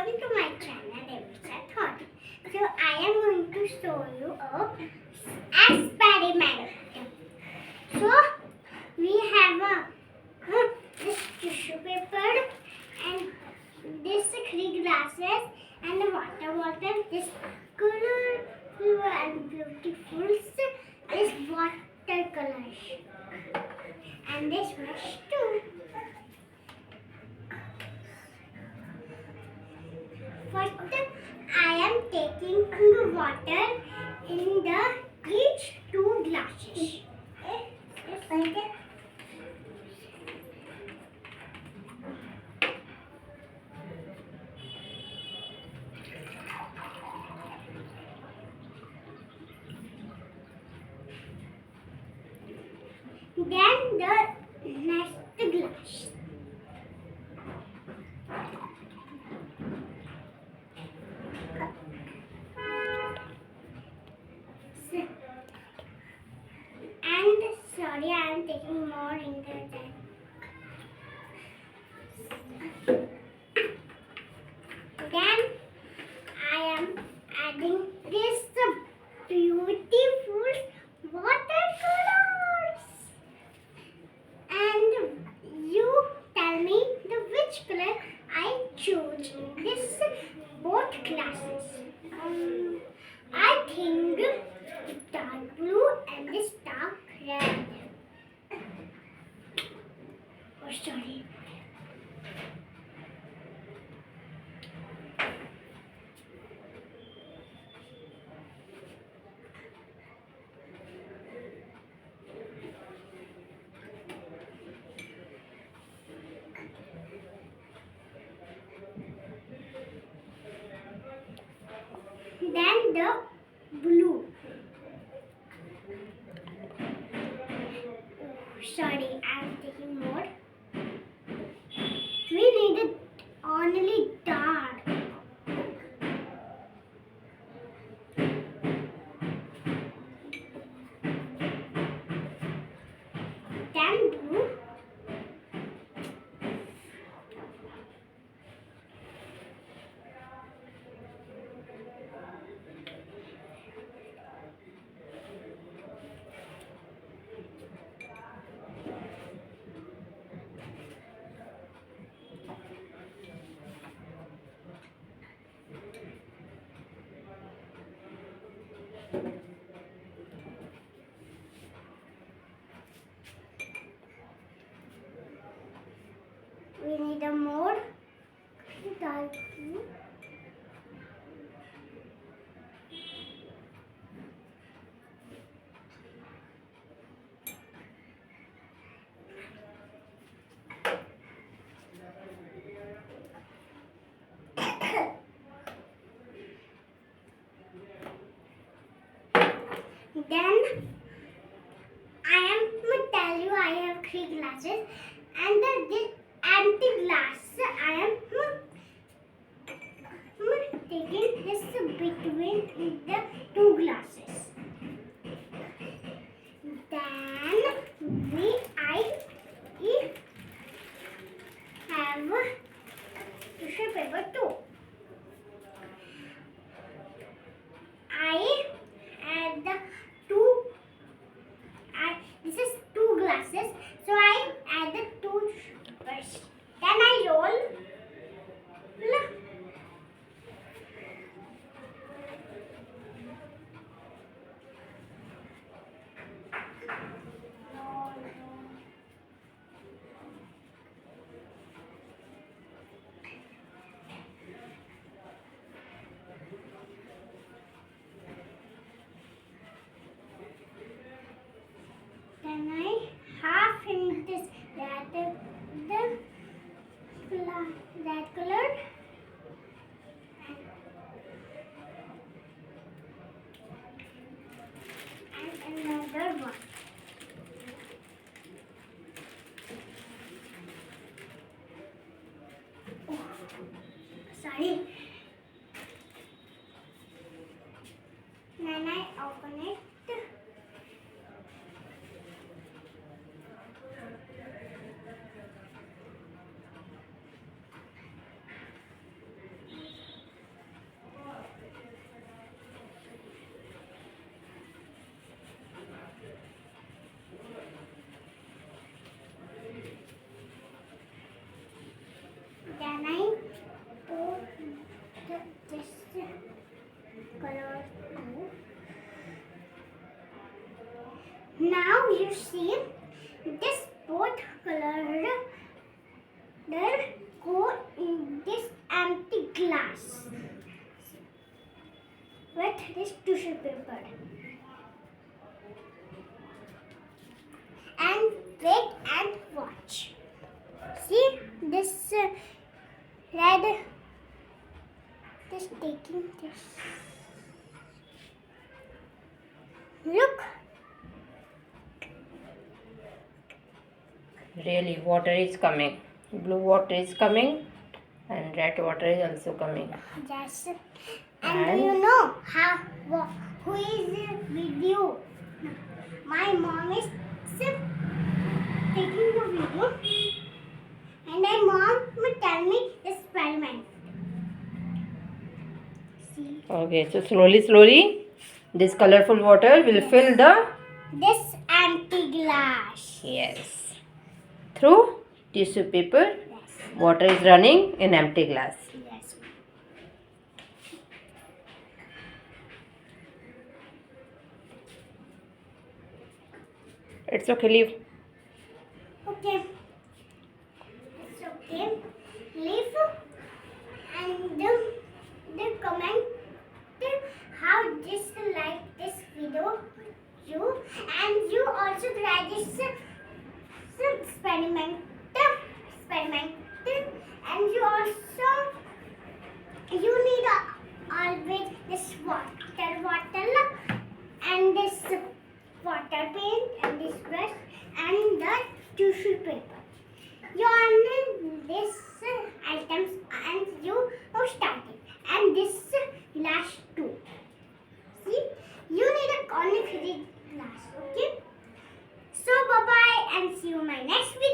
welcome to my channel Devika Thought. So I am going to show you a experiment. So we have this tissue paper and this three glasses and a water bottle. This colorful and beautiful this watercolor and this brush too. First, I am taking water in each two glasses. Then the next glass. And sorry, I am taking more in the Then I am adding this beautiful watercolors. And you tell me which color I choose in this both classes. I think dark blue and this dark red. Oh, sorry. Then the blue. Oh, sorry, I am taking more. We needed only dark. Then blue. We need a more dark blue. Then I am going to tell you I have three glasses and this empty glass I am taking this between the two glasses. Then I have tissue paper too. I add the this is two glasses, so I add the two sugars. Then I roll. Then I half in this that color and another one. Oh, sorry. Then I open it. now you see this both color then go in this empty glass with this tissue paper. And wait and watch. See this red. Just taking this. Look. Really, water is coming. Blue water is coming, and red water is also coming. Yes. And? Do you know who is with you? My mom is taking the video, and my mom will tell me experiment. See Okay, so slowly, this colorful water will fill the this empty glass. yes through tissue paper. Yes. Water is running in empty glass. Yes. It's okay, leave. Okay. It's okay. Leave and the comment how this like this video you and you also try this experiment and you also you need always this water bottle and this water paint and this brush and the tissue paper. You need this items and you started and this glass too. See, you need a conic glass. Okay. So bye bye and see you in my next video.